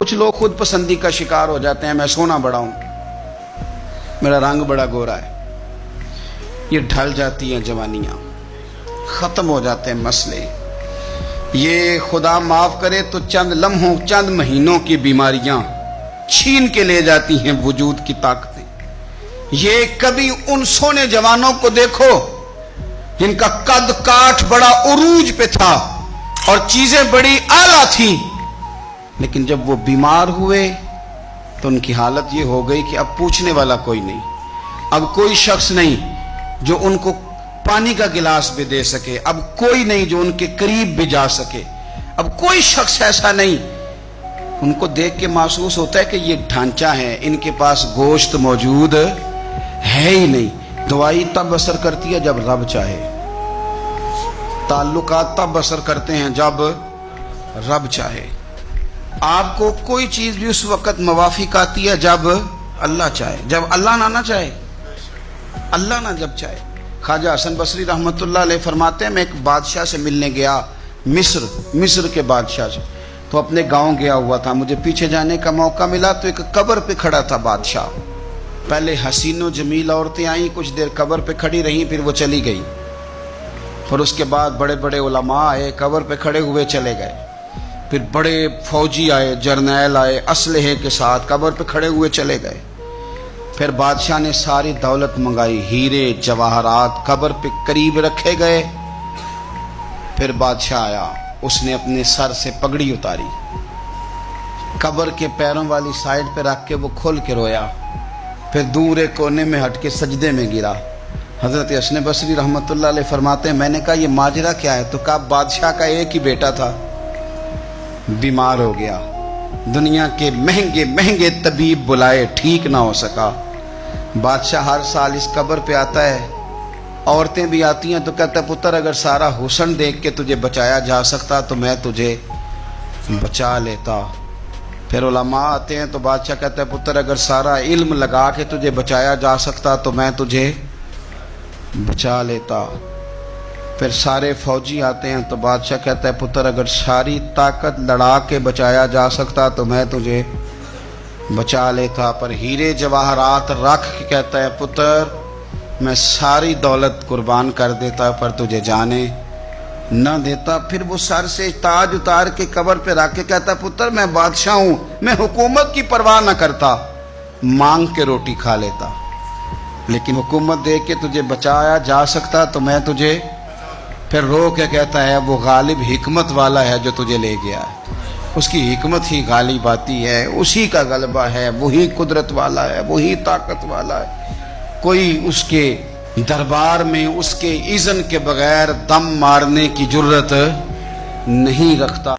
کچھ لوگ خود پسندی کا شکار ہو جاتے ہیں، میں سونا بڑا ہوں، میرا رنگ بڑا گورا ہے، یہ ڈھل جاتی ہیں جوانیاں، ختم ہو جاتے ہیں مسئلے، یہ خدا معاف کرے تو چند لمحوں چند مہینوں کی بیماریاں چھین کے لے جاتی ہیں وجود کی طاقتیں۔ یہ کبھی ان سونے جوانوں کو دیکھو جن کا قد کاٹ بڑا عروج پہ تھا اور چیزیں بڑی اعلیٰ تھیں، لیکن جب وہ بیمار ہوئے تو ان کی حالت یہ ہو گئی کہ اب پوچھنے والا کوئی نہیں، اب کوئی شخص نہیں جو ان کو پانی کا گلاس بھی دے سکے، اب کوئی نہیں جو ان کے قریب بھی جا سکے، اب کوئی شخص ایسا نہیں۔ ان کو دیکھ کے محسوس ہوتا ہے کہ یہ ڈھانچہ ہے، ان کے پاس گوشت موجود ہے ہی نہیں۔ دوائی تب اثر کرتی ہے جب رب چاہے، تعلقات تب اثر کرتے ہیں جب رب چاہے۔ آپ کو کوئی چیز بھی اس وقت موافق آتی ہے جب اللہ چاہے، جب اللہ نہ چاہے، اللہ نہ جب چاہے۔ خواجہ حسن بصری رحمۃ اللہ علیہ فرماتے ہیں میں ایک بادشاہ سے ملنے گیا، مصر کے بادشاہ سے، تو اپنے گاؤں گیا ہوا تھا، مجھے پیچھے جانے کا موقع ملا تو ایک قبر پہ کھڑا تھا بادشاہ۔ پہلے حسین و جمیل عورتیں آئیں، کچھ دیر قبر پہ کھڑی رہیں، پھر وہ چلی گئی، پھر اس کے بعد بڑے بڑے علماء آئے، قبر پہ کھڑے ہوئے چلے گئے، پھر بڑے فوجی آئے، جرنیل آئے اسلحے کے ساتھ، قبر پہ کھڑے ہوئے چلے گئے۔ پھر بادشاہ نے ساری دولت منگائی، ہیرے جواہرات قبر پہ قریب رکھے گئے۔ پھر بادشاہ آیا، اس نے اپنے سر سے پگڑی اتاری، قبر کے پیروں والی سائیڈ پہ رکھ کے وہ کھول کے رویا، پھر دور ایک کونے میں ہٹ کے سجدے میں گرا۔ حضرت حسن بصری رحمۃ اللہ علیہ فرماتے ہیں میں نے کہا یہ ماجرا کیا ہے؟ تو کہا بادشاہ کا ایک ہی بیٹا تھا، بیمار ہو گیا، دنیا کے مہنگے مہنگے طبیب بلائے، ٹھیک نہ ہو سکا۔ بادشاہ ہر سال اس قبر پہ آتا ہے، عورتیں بھی آتی ہیں تو کہتا ہے پتر اگر سارا حسن دیکھ کے تجھے بچایا جا سکتا تو میں تجھے بچا لیتا۔ پھر علماء آتے ہیں تو بادشاہ کہتا ہے پتر اگر سارا علم لگا کے تجھے بچایا جا سکتا تو میں تجھے بچا لیتا۔ پھر سارے فوجی آتے ہیں تو بادشاہ کہتا ہے پتر اگر ساری طاقت لڑا کے بچایا جا سکتا تو میں تجھے بچا لیتا۔ پر ہیرے جواہرات رکھ کے کہتا ہے پتر میں ساری دولت قربان کر دیتا پر تجھے جانے نہ دیتا۔ پھر وہ سر سے تاج اتار کے قبر پہ رکھ کے کہتا ہے پتر میں بادشاہ ہوں، میں حکومت کی پرواہ نہ کرتا، مانگ کے روٹی کھا لیتا، لیکن حکومت دے کے تجھے بچایا جا سکتا تو میں تجھے۔ پھر رو کے کہتا ہے وہ غالب حکمت والا ہے جو تجھے لے گیا ہے، اس کی حکمت ہی غالب آتی ہے، اسی کا غلبہ ہے، وہی قدرت والا ہے، وہی طاقت والا ہے، کوئی اس کے دربار میں اس کے اذن کے بغیر دم مارنے کی جرت نہیں رکھتا۔